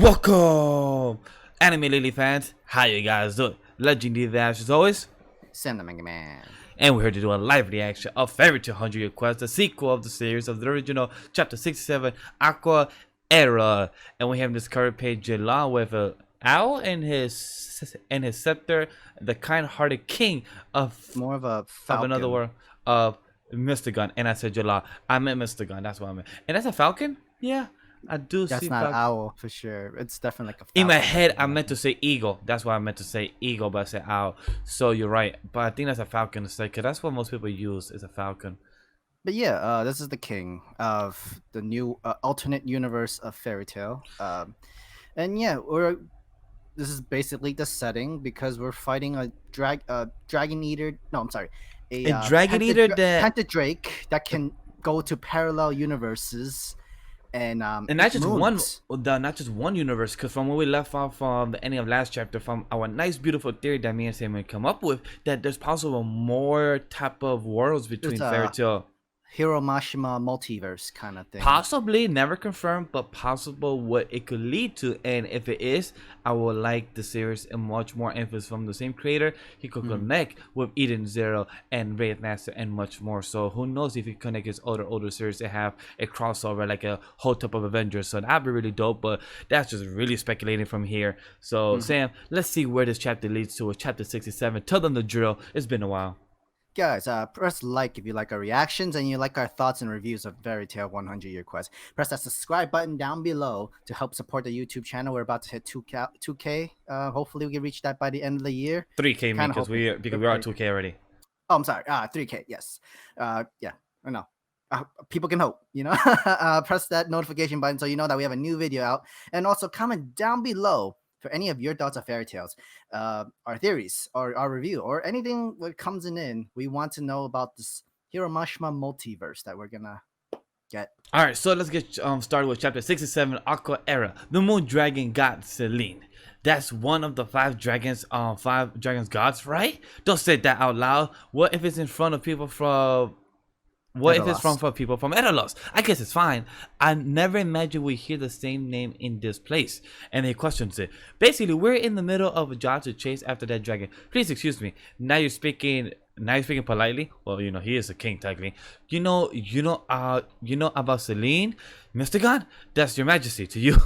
Welcome, anime lily fans. How you guys doing? LegendDVash as always, SamTheMangaMan. and we're here to do a live reaction of Fairy Tail 100 Year Quest, the sequel of the series of the original Chapter 67, Aqua Aera. And we have this cover page along with a owl and his scepter, the kind-hearted king of More of a falcon. another world of Mr. Gun. And I said Jalal. I meant Mr. Gun. That's what I meant. And that's a falcon? Yeah. I do That's see not falcon. owl for sure. It's definitely like a falcon. In my head, I meant to say eagle. That's why I meant to say eagle, but I said owl. So you're right. But I think that's a falcon to say, because that's what most people use is a falcon. But yeah, this is the king of the new alternate universe of Fairy Tail. And yeah, this is basically the setting because we're fighting a dragon eater. No, I'm sorry, A dragon eater that pentadrake that can go to parallel universes. And not just not just one universe, because from when we left off from the ending of last chapter, from our nice beautiful theory that me and Sam had come up with, that there's possible more type of worlds between Fairy Tail. Hiromashima multiverse kind of thing. Possibly, never confirmed, but possible what it could lead to. And if it is, I would like the series and much more emphasis from the same creator. He could connect with Eden Zero and Wraith Master and much more. So who knows if he connect his older series to have a crossover like a whole type of Avengers. So that'd be really dope, but that's just really speculating from here. So Sam, let's see where this chapter leads to. Chapter 67. Tell them the drill. It's been a while. Guys, press like if you like our reactions and you like our thoughts and reviews of Fairy Tail 100 Year Quest. Press that subscribe button down below to help support the YouTube channel. We're about to hit 2K. Hopefully we can reach that by the end of the year. 3K, because we are at 2K already. Oh, I'm sorry. 3K, yes. Yeah, I know. People can hope, you know. Press that notification button so you know that we have a new video out. And also comment down below for any of your thoughts of Fairy Tales, our theories, or our review, or anything that comes in. We want to know about this Hiromashima multiverse that we're gonna get. All right, so let's get started with chapter 67, Aqua Aera. The moon dragon god Selene. That's one of the five dragons gods, right? Don't say that out loud. What if it's in front of people from... What if it's from people from Edolas? I guess it's fine. I never imagined we hear the same name in this place. And he questions it. Basically, we're in the middle of a job to chase after that dragon. Please excuse me. Now you're speaking politely. Well, you know, he is a king technically. You know about Selene? Mr. God? That's your majesty to you.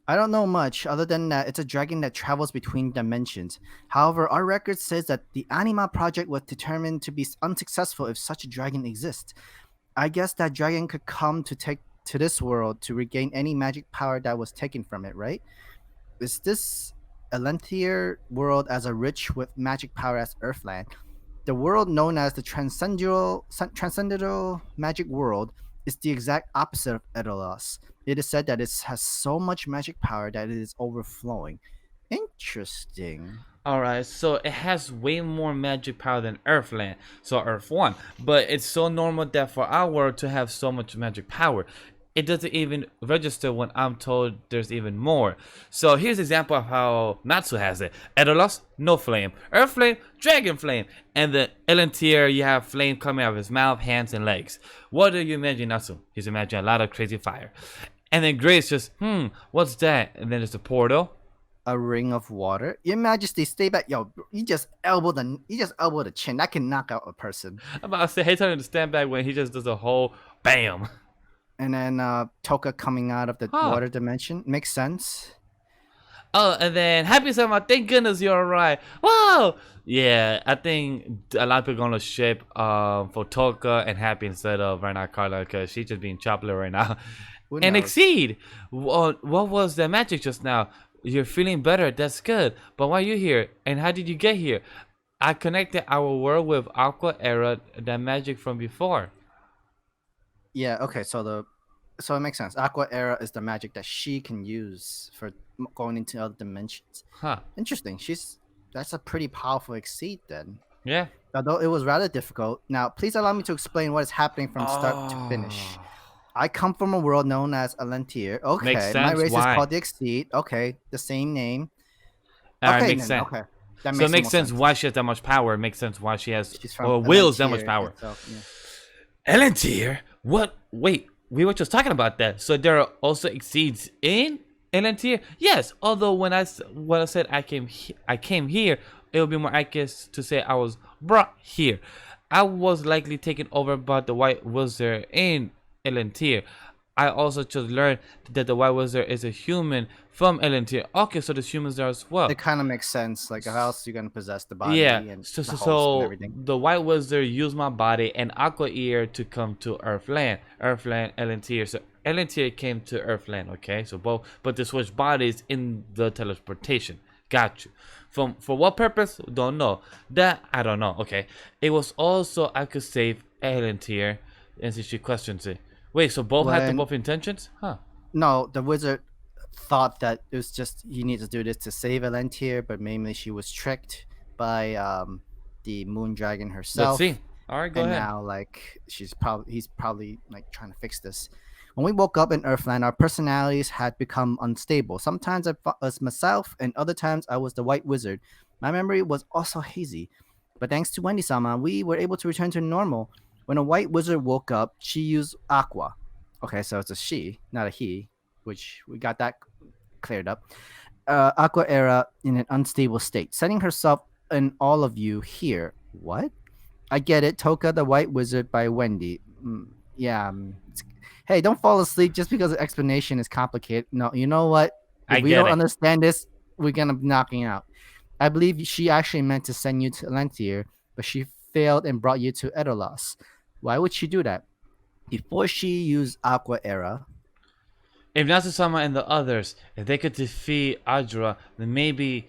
I don't know much other than that it's a dragon that travels between dimensions. However, our record says that the Anima project was determined to be unsuccessful if such a dragon exists. I guess that dragon could come to this world to regain any magic power that was taken from it, right? Is this Elentir world as rich with magic power as Earthland? The world known as the Transcendental Magic World is the exact opposite of Edolas. It is said that it has so much magic power that it is overflowing. Interesting. Alright, so it has way more magic power than Earthland, so Earth 1. But it's so normal that for our world to have so much magic power, it doesn't even register when I'm told there's even more. So here's an example of how Natsu has it. Edolas, no flame. Earth flame, dragon flame. And the Elentir, you have flame coming out of his mouth, hands, and legs. What do you imagine, Natsu? He's imagining a lot of crazy fire. And then Grace just, what's that? And then there's a portal. A ring of water. Your Majesty, stay back. Yo, you just elbowed the chin. That can knock out a person. I'm about to say, hey, tell him to stand back when he just does a whole bam. And then Toka coming out of the water dimension. Makes sense. Oh, and then Happy Summer, thank goodness you're alright. Wow! Yeah, I think a lot of people are gonna ship for Toka and Happy instead of right now Carla, because she's just being chopped right now. And Exceed! What was the magic just now? You're feeling better, that's good. But why are you here? And how did you get here? I connected our world with Aqua Aera, that magic from before. Yeah, okay, so it makes sense. Aqua Aera is the magic that she can use for going into other dimensions. Huh. Interesting. That's a pretty powerful Exceed then. Yeah. Although it was rather difficult. Now, please allow me to explain what is happening from start to finish. I come from a world known as Elentir. Okay, makes sense. My race Why? is called the Exceed. Okay, the same name. Alright, makes sense. Okay. So it makes sense why she has that much power. It makes sense why she has wills that much power. Itself, yeah. Elentir? What? Wait, we were just talking about that. So there are also Exceeds in Elentir, yes. Although when I said I came here, it would be more accurate to say I was brought here. I was likely taken over by the White Wizard in Elentir. I also just learned that the White Wizard is a human from Elentir. Okay, so there's humans there as well. It kind of makes sense. Like, how else you gonna possess the Yeah, body and so the so, host and so everything? the White Wizard used my body and Aqua Aera to come to Earthland. Earthland, Elentir. So Elentir came to Earthland. Okay, so both, but they switched bodies in the teleportation. Got you. For what purpose? Don't know. That I don't know. Okay, it was also I could save Elentir, and so she questions it. Wait, so both had the When both intentions? Huh? No, the wizard thought that it was just he needs to do this to save Elentir, but mainly she was tricked by the moon dragon Let's herself. see. All right, go And ahead. now like he's probably like trying to fix this. When we woke up in Earthland, our personalities had become unstable. Sometimes I was myself, and other times I was the White Wizard. My memory was also hazy, but thanks to Wendy-sama, we were able to return to normal. When a White Wizard woke up, she used Aqua. Okay, so it's a she, not a he, which we got that cleared up. Aqua Era in an unstable state, setting herself and all of you here. What? I get it. Toka the White Wizard by Wendy. Yeah. Hey, don't fall asleep just because the explanation is complicated. No, you know what? I If we get don't it. understand this, we're gonna be knocking out. I believe she actually meant to send you to Elentir, but she failed and brought you to Edolas. Why would she do that? Before she used Aqua Era, If Natsu-sama and the others, if they could defeat Adra, then maybe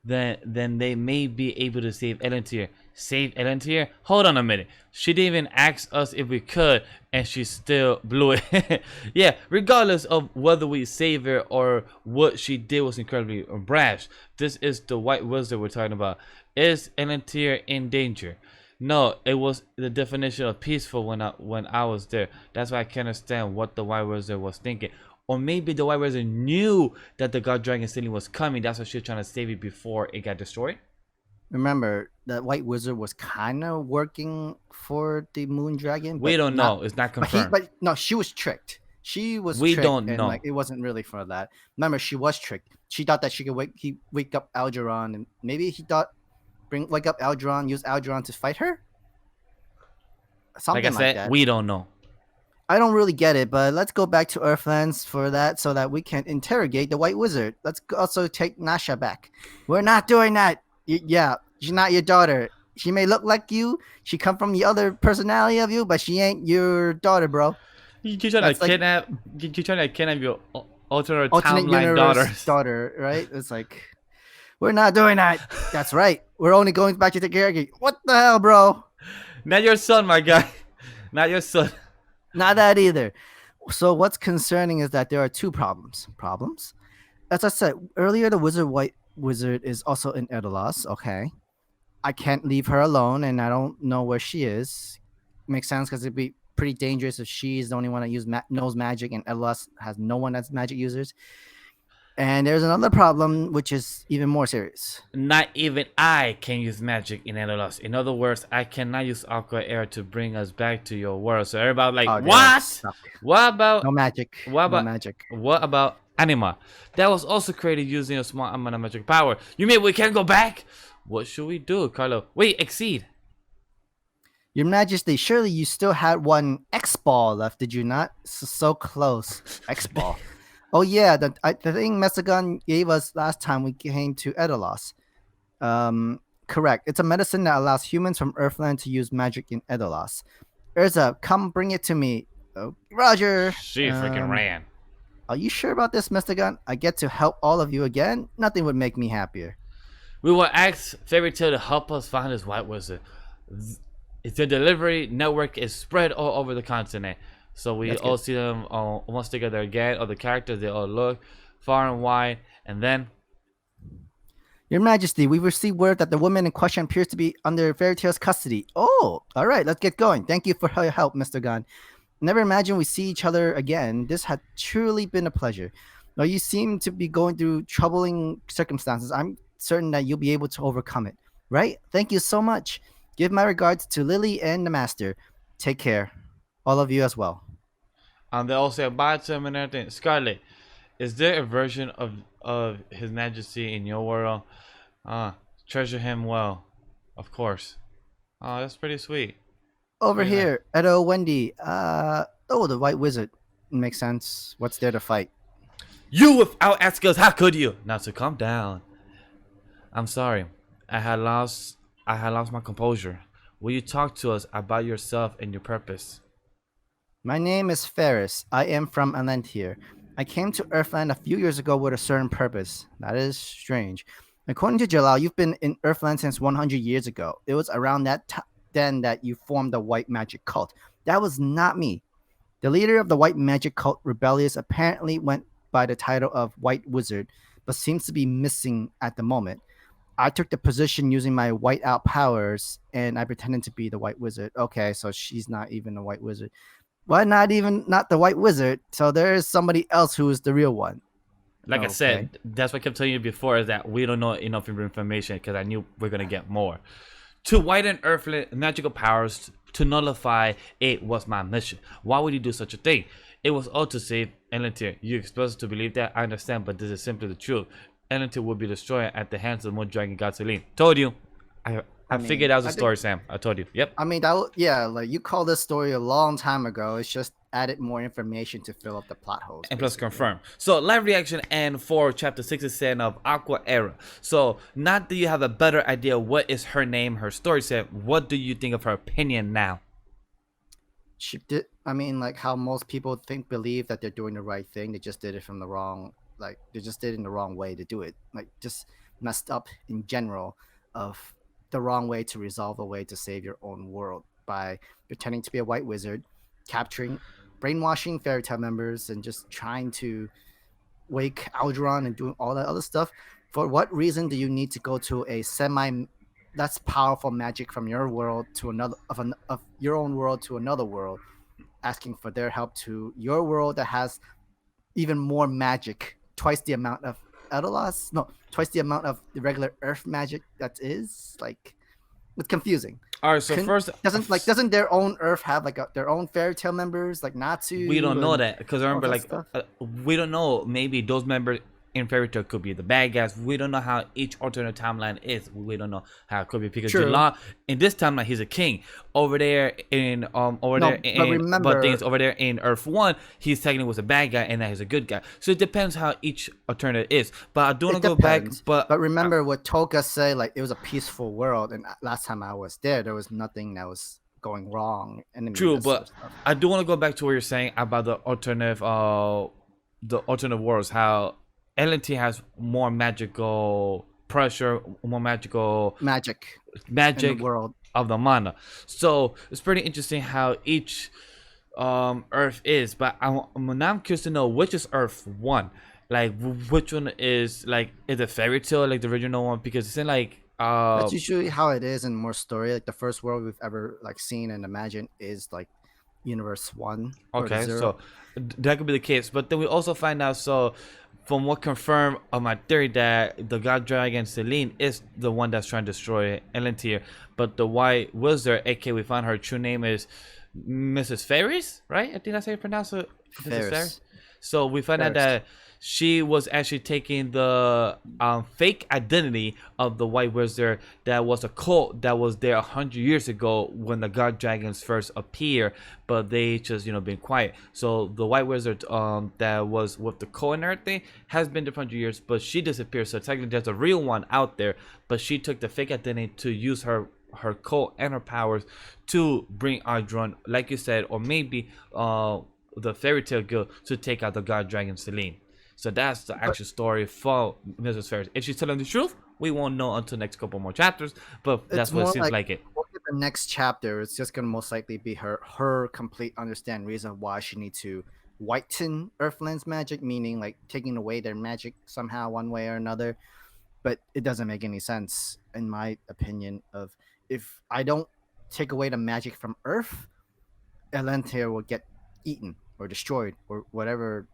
then they may be able to save Elentir. Save Elentir? Hold on a minute. She didn't even ask us if we could, and she still blew it. Yeah, regardless of whether we save her or what she did was incredibly brash. This is the White Wizard we're talking about. Is Elentir in danger? No, it was the definition of peaceful when I was there. That's why I can't understand what the White Wizard was thinking. Or maybe the White Wizard knew that the God Dragon City was coming. That's why she was trying to save it before it got destroyed. remember that White Wizard was kind of working for the Moon Dragon, We but don't not. know. It's not But he, confirmed. but no, she was tricked. She was We tricked, don't and like know. it wasn't really for that. Remember, she was tricked. She thought that she could wake up Algeron, and maybe he thought wake up Algeron, use Algeron to fight her, Like I something like said, that. we don't know. I don't really get it, but let's go back to Earthlands for that so that we can interrogate the White Wizard. Let's also take Nasha back. We're not doing that. Yeah, she's not your daughter. She may look like you. She come from the other personality of you, but she ain't your daughter, bro. You trying to That's like kidnap? You trying to kidnap your alternate alternate timeline universe daughters? daughter, right? It's like we're not doing that. That's right. We're only going back to take care of you. What the hell, bro? Not your son, my guy. Not your son. Not that either. So what's concerning is that there are two problems. Problems? As I said earlier, the White Wizard is also in Edolas. Okay, I can't leave her alone, and I don't know where she is. Makes sense because it'd be pretty dangerous if she's the only one that knows magic, and Edolas has no one that's magic users. And there's another problem, which is even more serious. Not even I can use magic in Edolas. In other words, I cannot use Aqua Air to bring us back to your world. So everybody like, Oh, they're what? stuck. What about No magic. what No about magic. what about Anima? That was also created using a small amount of magic power. You mean we can't go back? What should we do, Carlo? Wait, exceed. Your Majesty, surely you still had one X ball left, did you not? So close. X ball. Oh yeah, the thing Mesagon gave us last time we came to Edolas. Correct. It's a medicine that allows humans from Earthland to use magic in Edolas. Urza, come bring it to me. Oh, Roger. She freaking ran. Are you sure about this, Mesagon? I get to help all of you again? Nothing would make me happier. We will ask Fairy Tale to help us find this White Wizard. The delivery network is spread all over the continent. So we That's all good. see them once together again. All the characters, they all look far and wide. And then, Your Majesty, we've received word that the woman in question appears to be under Fairy Tale's custody. Oh, all right, let's get going. Thank you for your help, Mr. Gunn. Never imagined we see each other again. This had truly been a pleasure. Now you seem to be going through troubling circumstances. I'm certain that you'll be able to overcome it. Right? Thank you so much. Give my regards to Lily and the Master. Take care. All of you as well. they all say bye to him and everything. Scarlet, Is there a version of His Majesty in your world? Ah, treasure him well, of course. Oh, that's pretty sweet. Over Very nice. here, Edo Wendy. Oh, the White Wizard. Makes sense. What's there to fight? You without asking us, how could you? Now, so calm down. I'm sorry. I had lost. I had lost my composure. Will you talk to us about yourself and your purpose? My name is Ferris. I am from Elentir. I came to Earthland a few years ago with a certain purpose. That is strange. According to Jalal, you've been in Earthland since 100 years ago. It was around that then that you formed the White Magic Cult. That was not me. The leader of the White Magic Cult, Rebellious, apparently went by the title of White Wizard, but seems to be missing at the moment. I took the position using my white out powers, and I pretended to be the White Wizard. Okay, so she's not even the White Wizard. Well, not the White Wizard. So there is somebody else who is the real one. Like I Okay. said, that's what I kept telling you before is that we don't know enough information because I knew we're gonna get more. To widen earthly magical powers to nullify it was my mission. Why would you do such a thing? It was all to save Elentir. You expect us to believe that? I understand, but this is simply the truth. Elentir will be destroyed at the hands of the Moon Dragon God Celine. Told you. I I figured mean, out the I think story, Sam. I told you. Yep. I mean yeah, like you called this story a long time ago. It's just added more information to fill up the plot holes, And plus basically. confirm. So live reaction and for chapter 67 of Aqua Era. So not that you have a better idea what is her name, her story set, what do you think of her opinion now? She did. I mean, like how most people believe that they're doing the right thing. They just did it they just did it in the wrong way to do it. Like just messed up in general of the wrong way to resolve a way to save your own world by pretending to be a white wizard, capturing, brainwashing fairy tale members, and just trying to wake Algernon and doing all that other stuff. For what reason do you need to go to a semi that's powerful magic from your world to another of your own world to another world, asking for their help to your world that has even more magic, twice the amount of Edolas? No, twice the amount of the regular Earth magic that is like it's confusing. All right, so first, Doesn't their own Earth have their own fairy tale members like we don't Natsu know and that because all remember, that like, stuff? we don't know. Maybe those members in Fairy Tale could be the bad guys. We don't know how each alternate timeline is. We don't know how it could be because True. Jalal in this timeline he's a king. Over No, there but in but things remember, over there in Earth One, he's technically was a bad guy and now he's a good guy. So it depends how each alternate is. But I do want it to go back. depends. But But remember what Toga said, like it was a peaceful world, and last time I was there was nothing that was going wrong. Enemy, true, that sort of but stuff. I do want to go back to what you're saying about the alternative worlds. How LNT has more magical pressure, more magical Magic in the magic world. of the mana. So it's pretty interesting how each Earth is. But now I'm curious to know which is Earth one. Like which one is it fairy tale like the original one because it's in like That's usually how it is in more story. Like the first world we've ever like seen and imagined is like Universe One or okay, Zero. so that could be the case. But then we also find out, so from what confirmed of my theory that the God Dragon Celine is the one that's trying to destroy Elentir, but the White Wizard, aka we found her true name is Mrs. Ferris, right? I think that's how you pronounce it, Mrs. Ferris. Ferris. So we found out Ferris. that she was actually taking the fake identity of the White Wizard that was a cult that was there 100 years ago when the God Dragons first appeared, but they just been quiet. So the White Wizard that was with the cult and everything has been there for 100 years, but she disappeared. So technically there's a real one out there, but she took the fake identity to use her cult and her powers to bring Adron, like you said, or maybe the fairy tale guild to take out the God Dragon Celine. So that's the But actual story for Mrs. Ferris. If she's telling the truth, we won't know until next couple more chapters. But it's that's what it more seems like like it. look at the next chapter. It's just gonna most likely be her complete understand reason why she needs to whiten Earthland's magic, meaning like taking away their magic somehow one way or another. But it doesn't make any sense in my opinion. Of if I don't take away the magic from Earth, Elentir will get eaten or destroyed or whatever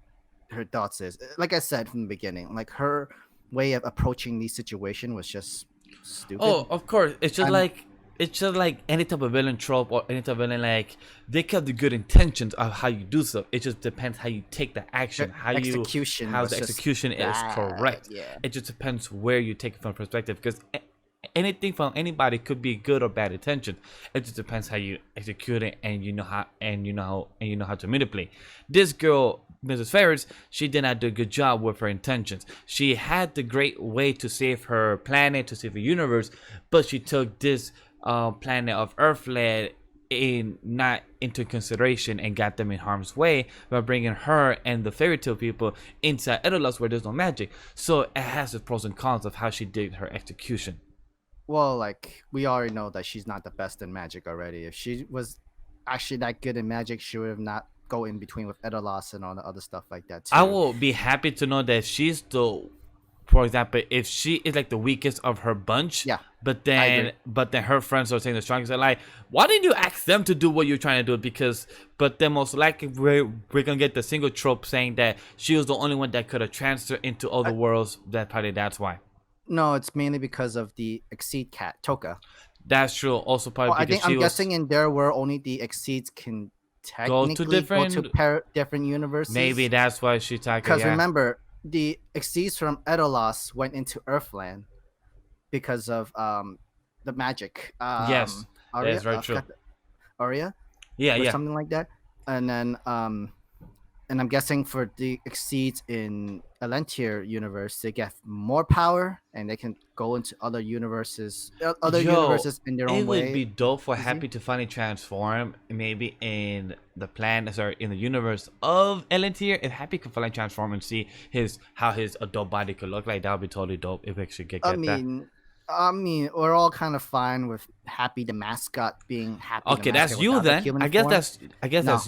her thoughts is. Like I said from the beginning, like her way of approaching these situation was just stupid. Oh, of course. It's just I'm like it's just like any type of villain trope or any type of villain, like they have the good intentions of how you do so. It just depends how you take the action, how the execution is correct. Yeah. It just depends where you take it from perspective, because anything from anybody could be good or bad intention. It just depends how you execute it, and you know how to manipulate. This girl, Mrs. Ferris, she did not do a good job with her intentions. She had the great way to save her planet, to save the universe, but she took this planet of Earthland not into consideration and got them in harm's way by bringing her and the fairy tale people inside Edolas where there's no magic. So it has its pros and cons of how she did her execution. Well, like we already know that she's not the best in magic already. If she was actually that good in magic, she would have not go in between with Edolas and all the other stuff like that too. I will be happy to know that she's the, for example, if she is like the weakest of her bunch, Yeah, but then her friends are saying the strongest. They're like, why didn't you ask them to do what you're trying to do? Because, but then most likely we're gonna get the single trope saying that she was the only one that could have transferred into other worlds. That's why. No, it's mainly because of the Exceed cat Toka. That's true. Also probably I because think I'm guessing in their world only the Exceeds can technically go to different universes. Maybe that's why she talked. Because remember, the Exceeds from Edolas went into Earthland because of the magic. Yes, Aria, that's very true. Aria, yeah, something like that. And then and I'm guessing for the Exceeds in Elentir universe, they get more power and they can go into other universes in their own way. It would be dope for Happy to finally transform, maybe in the in the universe of Elentir. If Happy could finally transform and see how his adult body could look like, that would be totally dope if we actually get that. I mean, we're all kind of fine with Happy the mascot being Happy. Okay, that's you then. I guess that's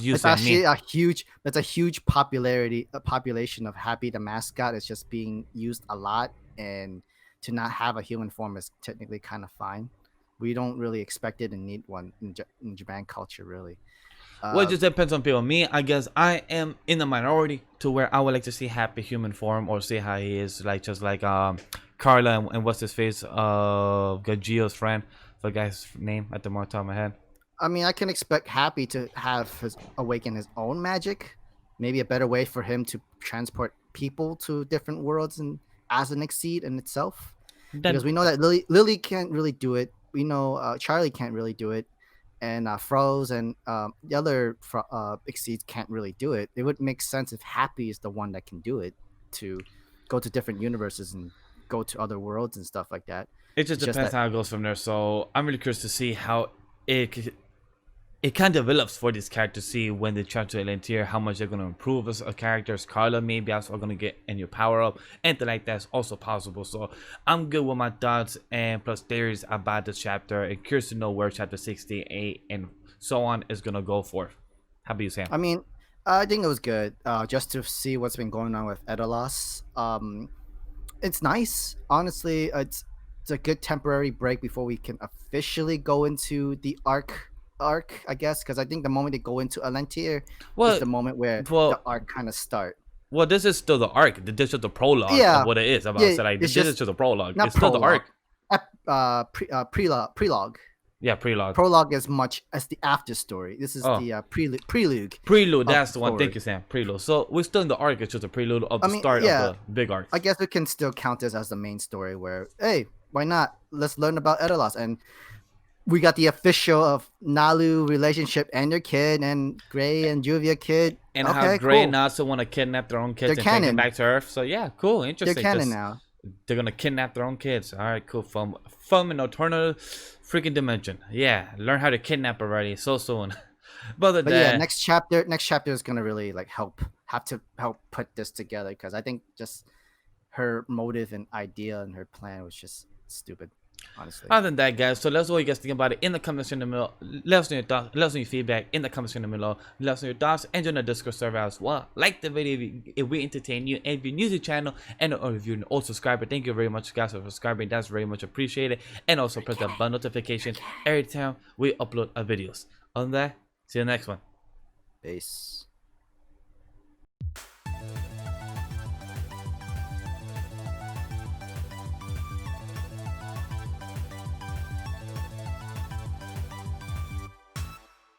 you. It's actually a huge population of Happy the mascot. It's just being used a lot, and to not have a human form is technically kind of fine. We don't really expect it and need one in Japan culture, really. Well, it just depends on people. Me, I guess I am in the minority to where I would like to see Happy human form or see how he is, like just like Carla and what's his face, Gagio's friend, the guy's name at the top of my head. I mean, I can expect Happy to awaken his own magic. Maybe a better way for him to transport people to different worlds and as an Exceed in itself. Because we know that Lily can't really do it. We know Charlie can't really do it. And Froze and the other Exceeds can't really do it. It would make sense if Happy is the one that can do it, to go to different universes and go to other worlds and stuff like that. It just depends how it goes from there. So I'm really curious to see how it kind of develops for this character. See when they try to Elentir, how much they're going to improve as a character. Carla maybe also going to get a new power up. Anything like that's also possible. So I'm good with my thoughts and plus theories about this chapter. And curious to know where chapter 68 and so on is going to go for. How about you, Sam? I mean, I think it was good. Just to see what's been going on with Edolas. It's nice. Honestly, it's a good temporary break before we can officially go into the arc, I guess, because I think the moment they go into Elentir is the moment where the arc kind of start. Well, this is still the arc. This is just the prologue of what it is. This is just the prologue. It's still the arc. Prelogue. Yeah, prelogue. Prologue as much as the after story. This is the prelude. Prelude, that's the one. Thank you, Sam. Prelude. So we're still in the arc. It's just a prelude of the start of the big arc. I guess we can still count this as the main story where, hey, why not? Let's learn about Edolas. And we got the official of Nalu relationship and their kid, and Gray and Juvia kid. And how Gray and Natsu want to kidnap their own kids and take them back to Earth. So yeah, cool, interesting. They're canon now. They're gonna kidnap their own kids. All right, cool. From an alternative freaking dimension. Yeah, learn how to kidnap already so soon. but yeah, next chapter is gonna really like help put this together, because I think just her motive and idea and her plan was just stupid, honestly. Other than that, guys, so let us know what you guys think about it in the comments in the middle. Let us know your thoughts. Let us know your feedback in the comments in the middle. Let us know your thoughts and join the Discord server as well. Like the video if we entertain you, and if you're new to the channel or if you're an old subscriber, thank you very much, guys, for subscribing. That's very much appreciated. And also press that bell notification every time we upload our videos. On that, see you next one. Peace.